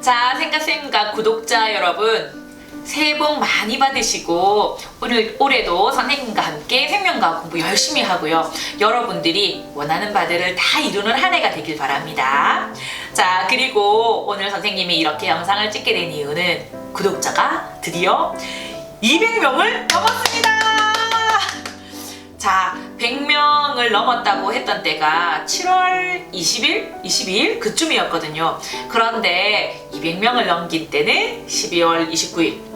자, 생가쌤과 구독자 여러분, 새해 복 많이 받으시고 올해도 선생님과 함께 생명과학 공부 열심히 하고요. 여러분들이 원하는 바들을 다 이루는 한 해가 되길 바랍니다. 자, 그리고 오늘 선생님이 이렇게 영상을 찍게 된 이유는 구독자가 드디어 200명을 넘었습니다. 자, 100명을 넘었다고 했던 때가 7월 20일, 22일 그쯤이었거든요. 그런데 200명을 넘긴 때는 12월 29일.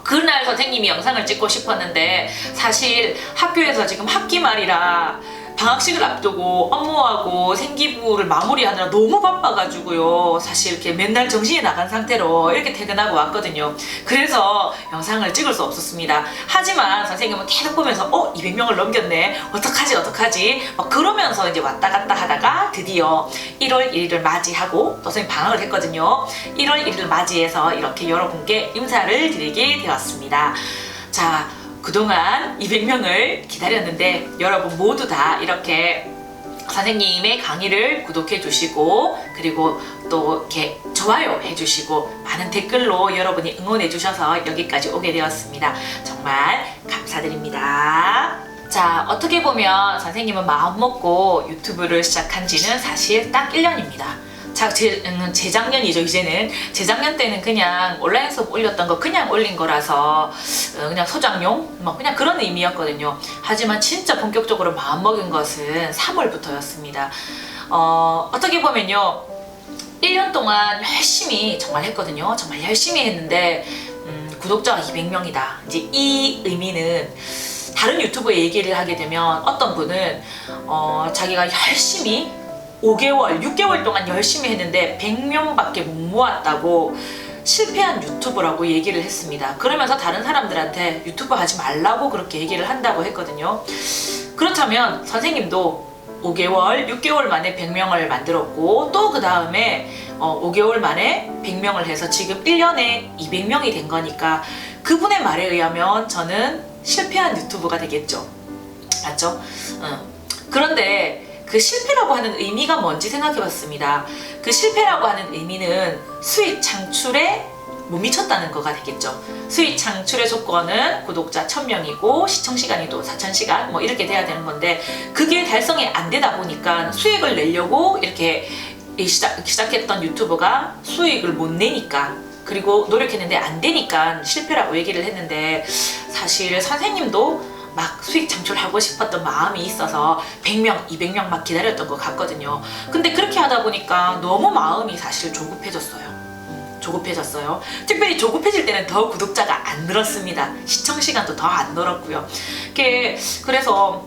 그날 선생님이 영상을 찍고 싶었는데 사실 학교에서 지금 학기 말이라 방학식을 앞두고 업무하고 생기부를 마무리하느라 너무 바빠가지고요. 사실 이렇게 맨날 정신이 나간 상태로 이렇게 퇴근하고 왔거든요. 그래서 영상을 찍을 수 없었습니다. 하지만 선생님은 계속 보면서 200명을 넘겼네. 어떡하지? 막 그러면서 이제 왔다 갔다 하다가 드디어 1월 1일을 맞이하고 또 선생님 방학을 했거든요. 1월 1일을 맞이해서 이렇게 여러분께 인사를 드리게 되었습니다. 자, 그동안 200명을 기다렸는데 여러분 모두 다 이렇게 선생님의 강의를 구독해 주시고 그리고 또 이렇게 좋아요 해주시고 많은 댓글로 여러분이 응원해 주셔서 여기까지 오게 되었습니다. 정말 감사드립니다. 자, 어떻게 보면 선생님은 마음 먹고 유튜브를 시작한 지는 사실 딱 1년입니다. 자, 재작년이죠. 이제는 재작년 때는 그냥 온라인 수업 올렸던 거 그냥 올린 거라서 그냥 소장용 뭐 그냥 그런 의미였거든요. 하지만 진짜 본격적으로 마음먹은 것은 3월부터였습니다. 어떻게 보면요 1년 동안 열심히 정말 했거든요. 정말 열심히 했는데 구독자가 200명이다. 이제 이 의미는 다른 유튜브에 얘기를 하게 되면 어떤 분은 자기가 열심히 5개월, 6개월 동안 열심히 했는데 100명밖에 못 모았다고 실패한 유튜브라고 얘기를 했습니다. 그러면서 다른 사람들한테 유튜브 하지 말라고 그렇게 얘기를 한다고 했거든요. 그렇다면 선생님도 5개월, 6개월 만에 100명을 만들었고 또 그 다음에 5개월 만에 100명을 해서 지금 1년에 200명이 된 거니까 그분의 말에 의하면 저는 실패한 유튜브가 되겠죠. 맞죠? 그런데 그 실패라고 하는 의미가 뭔지 생각해봤습니다. 그 실패라고 하는 의미는 수익 창출에 못 미쳤다는 거가 되겠죠. 수익 창출의 조건은 구독자 1000명이고 시청시간이 또 4000시간 뭐 이렇게 돼야 되는 건데 그게 달성이 안 되다 보니까 수익을 내려고 이렇게 시작했던 유튜브가 수익을 못 내니까 그리고 노력했는데 안 되니까 실패라고 얘기를 했는데 사실 선생님도 막 수익 창출하고 싶었던 마음이 있어서 100명, 200명 막 기다렸던 것 같거든요. 근데 그렇게 하다 보니까 너무 마음이 사실 조급해졌어요. 특별히 조급해질 때는 더 구독자가 안 늘었습니다. 시청시간도 더 안 늘었고요. 그래서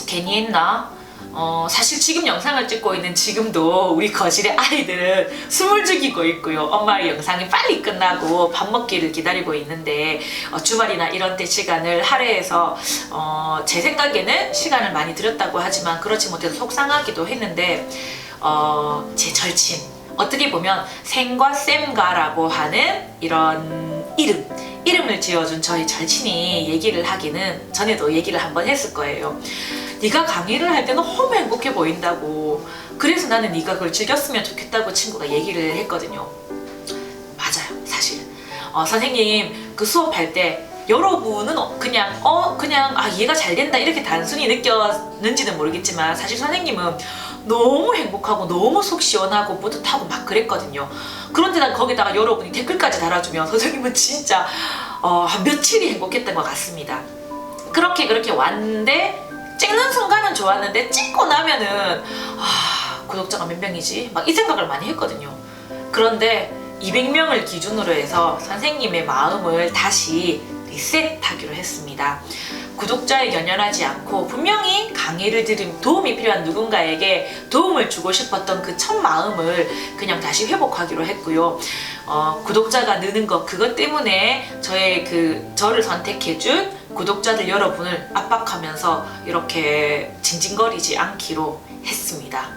괜히 했나? 사실 지금 영상을 찍고 있는 지금도 우리 거실의 아이들은 숨을 죽이고 있고요. 엄마의 영상이 빨리 끝나고 밥 먹기를 기다리고 있는데 주말이나 이런 때 시간을 할애해서 제 생각에는 시간을 많이 들였다고 하지만 그렇지 못해서 속상하기도 했는데 제 절친 어떻게 보면 생과 쌤과라고 하는 이런 이름을 지어준 저희 절친이 얘기를 하기는 전에도 얘기를 한번 했을 거예요. 네가 강의를 할 때 너무 행복해 보인다고 그래서 나는 네가 그걸 즐겼으면 좋겠다고 친구가 얘기를 했거든요. 맞아요. 사실 선생님 그 수업할 때 여러분은 그냥 얘가 잘 된다 이렇게 단순히 느꼈는지는 모르겠지만 사실 선생님은 너무 행복하고 너무 속 시원하고 뿌듯하고 막 그랬거든요. 그런데 거기다가 여러분이 댓글까지 달아주면 선생님은 진짜 한 며칠이 행복했던 것 같습니다. 그렇게 왔는데 찍는 순간은 좋았는데 찍고 나면은 구독자가 몇 명이지? 막 이 생각을 많이 했거든요. 그런데 200명을 기준으로 해서 선생님의 마음을 다시 리셋하기로 했습니다. 구독자에 연연하지 않고 분명히 강의를 들은 도움이 필요한 누군가에게 도움을 주고 싶었던 그 첫 마음을 그냥 다시 회복하기로 했고요. 구독자가 느는 것 그것 때문에 저를 선택해준 구독자들 여러분을 압박하면서 이렇게 징징거리지 않기로 했습니다.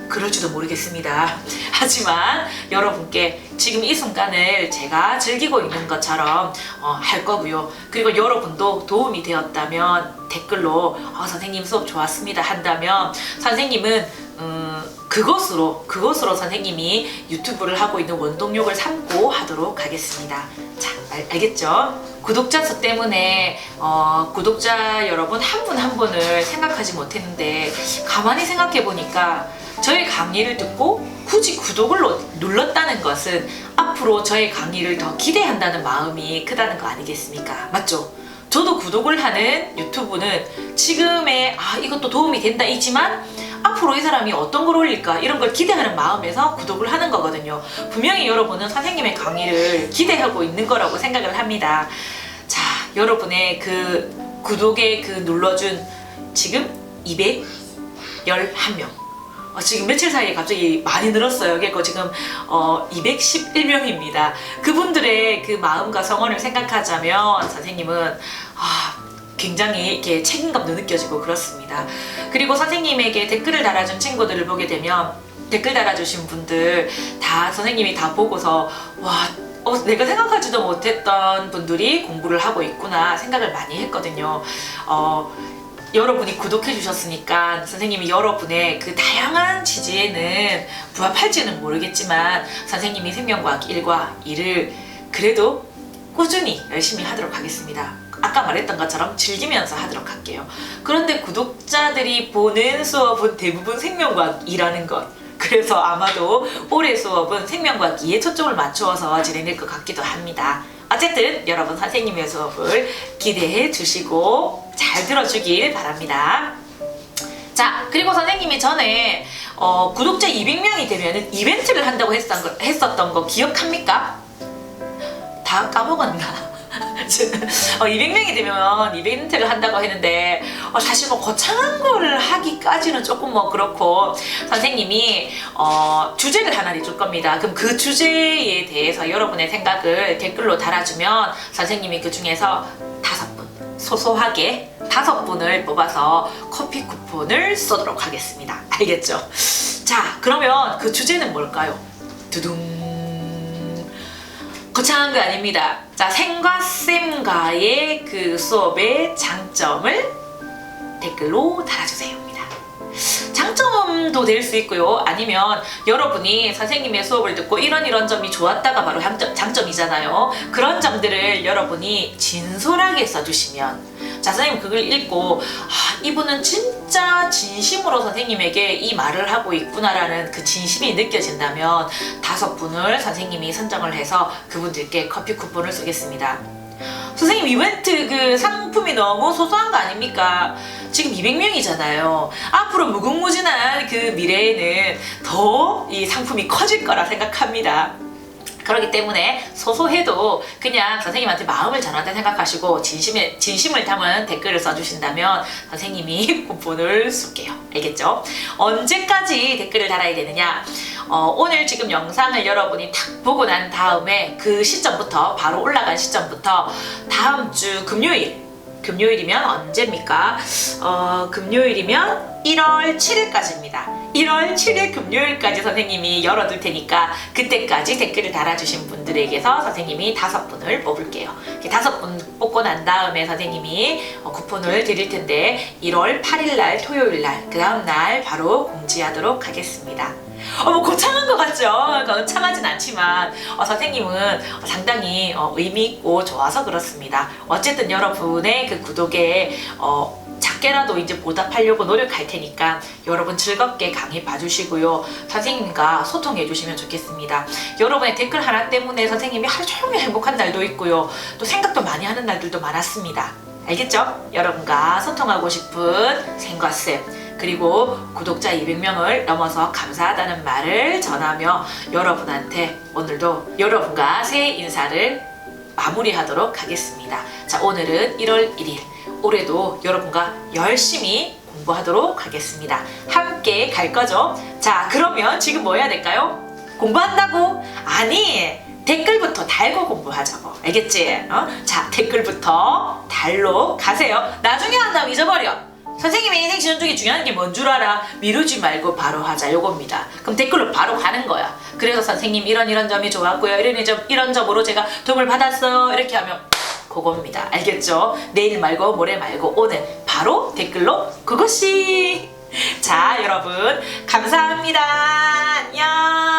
그럴지도 모르겠습니다. 하지만 여러분께 지금 이 순간을 제가 즐기고 있는 것처럼 할 거고요. 그리고 여러분도 도움이 되었다면 댓글로 선생님 수업 좋았습니다 한다면 선생님은 그것으로 선생님이 유튜브를 하고 있는 원동력을 삼고 하도록 하겠습니다. 자, 알겠죠? 구독자 수 때문에 구독자 여러분 한 분 한 분을 생각하지 못했는데 가만히 생각해 보니까 저의 강의를 듣고 굳이 구독을 눌렀다는 것은 앞으로 저의 강의를 더 기대한다는 마음이 크다는 거 아니겠습니까? 맞죠? 저도 구독을 하는 유튜브는 지금의 이것도 도움이 된다 이지만 앞으로 이 사람이 어떤 걸 올릴까 이런 걸 기대하는 마음에서 구독을 하는 거거든요. 분명히 여러분은 선생님의 강의를 기대하고 있는 거라고 생각을 합니다. 자, 여러분의 그 구독에 그 눌러준 지금 211명. 지금 며칠 사이에 갑자기 많이 늘었어요. 그래서 지금 211명입니다. 그분들의 그 마음과 성원을 생각하자면 선생님은 굉장히 이렇게 책임감도 느껴지고 그렇습니다. 그리고 선생님에게 댓글을 달아준 친구들을 보게 되면 댓글 달아주신 분들 다 선생님이 다 보고서 내가 생각하지도 못했던 분들이 공부를 하고 있구나 생각을 많이 했거든요. 여러분이 구독해 주셨으니까 선생님이 여러분의 그 다양한 지지에는 부합할지는 모르겠지만 선생님이 생명과학 1과 2를 그래도 꾸준히 열심히 하도록 하겠습니다. 아까 말했던 것처럼 즐기면서 하도록 할게요. 그런데 구독자들이 보는 수업은 대부분 생명과학 2라는 것. 그래서 아마도 올해 수업은 생명과학 2에 초점을 맞추어서 진행될 것 같기도 합니다. 어쨌든 여러분 선생님의 수업을 기대해 주시고 잘 들어주길 바랍니다. 자, 그리고 선생님이 전에 구독자 200명이 되면 이벤트를 한다고 했었던 거 기억합니까? 다 까먹었나? 200명이 되면 이벤트를 한다고 했는데 사실 거창한 거를 하기까지는 조금 그렇고 선생님이 주제를 하나 내줄 겁니다. 그럼 그 주제에 대해서 여러분의 생각을 댓글로 달아주면 선생님이 그 중에서 5분 소소하게 5분을 뽑아서 커피 쿠폰을 쏘도록 하겠습니다. 알겠죠? 자, 그러면 그 주제는 뭘까요? 두둥. 거창한 거 아닙니다. 자, 생과쌤과의 그 수업의 장점을 댓글로 달아주세요입니다. 장점도 될 수 있고요. 아니면 여러분이 선생님의 수업을 듣고 이런 점이 좋았다가 바로 장점이잖아요. 그런 점들을 여러분이 진솔하게 써주시면 자, 선생님 그걸 읽고 이분은 진짜 진심으로 선생님에게 이 말을 하고 있구나라는 그 진심이 느껴진다면 5분을 선생님이 선정을 해서 그분들께 커피 쿠폰을 쏘겠습니다. 선생님 이벤트 그 상품이 너무 소소한 거 아닙니까? 지금 200명이잖아요. 앞으로 무궁무진한 그 미래에는 더 이 상품이 커질 거라 생각합니다. 그렇기 때문에 소소해도 그냥 선생님한테 마음을 전한다 생각하시고 진심을 담은 댓글을 써주신다면 선생님이 쿠폰을 쏠게요. 알겠죠? 언제까지 댓글을 달아야 되느냐? 오늘 지금 영상을 여러분이 딱 보고 난 다음에 그 시점부터 바로 올라간 시점부터 다음 주 금요일이면 언제입니까? 금요일이면 1월 7일까지입니다. 1월 7일 금요일까지 선생님이 열어둘 테니까 그때까지 댓글을 달아주신 분들에게서 선생님이 5분을 뽑을게요. 5분 뽑고 난 다음에 선생님이 쿠폰을 드릴 텐데 1월 8일날 토요일날 그 다음날 바로 공지하도록 하겠습니다. 거창한 것 같죠? 거창하진 않지만 선생님은 상당히 의미 있고 좋아서 그렇습니다. 어쨌든 여러분의 그 구독에 작게라도 이제 보답하려고 노력할 테니까 여러분 즐겁게 강의 봐주시고요. 선생님과 소통해 주시면 좋겠습니다. 여러분의 댓글 하나 때문에 선생님이 하루 종일 행복한 날도 있고요. 또 생각도 많이 하는 날들도 많았습니다. 알겠죠? 여러분과 소통하고 싶은 생과쌤 그리고 구독자 200명을 넘어서 감사하다는 말을 전하며 여러분한테 오늘도 여러분과 새해 인사를 마무리하도록 하겠습니다. 자, 오늘은 1월 1일 올해도 여러분과 열심히 공부하도록 하겠습니다. 함께 갈 거죠? 자, 그러면 지금 뭐 해야 될까요? 공부한다고? 아니, 댓글부터 달고 공부하자고. 알겠지? 자, 댓글부터 달로 가세요. 나중에 한다면 잊어버려. 선생님의 인생 지원 중에 중요한 게 뭔 줄 알아? 미루지 말고 바로 하자 요겁니다. 그럼 댓글로 바로 가는 거야. 그래서 선생님 이런 점이 좋았고요. 이런 점으로 제가 도움을 받았어요. 이렇게 하면 그겁니다. 알겠죠? 내일 말고 모레 말고 오늘 바로 댓글로 그것이 자, 여러분 감사합니다. 안녕.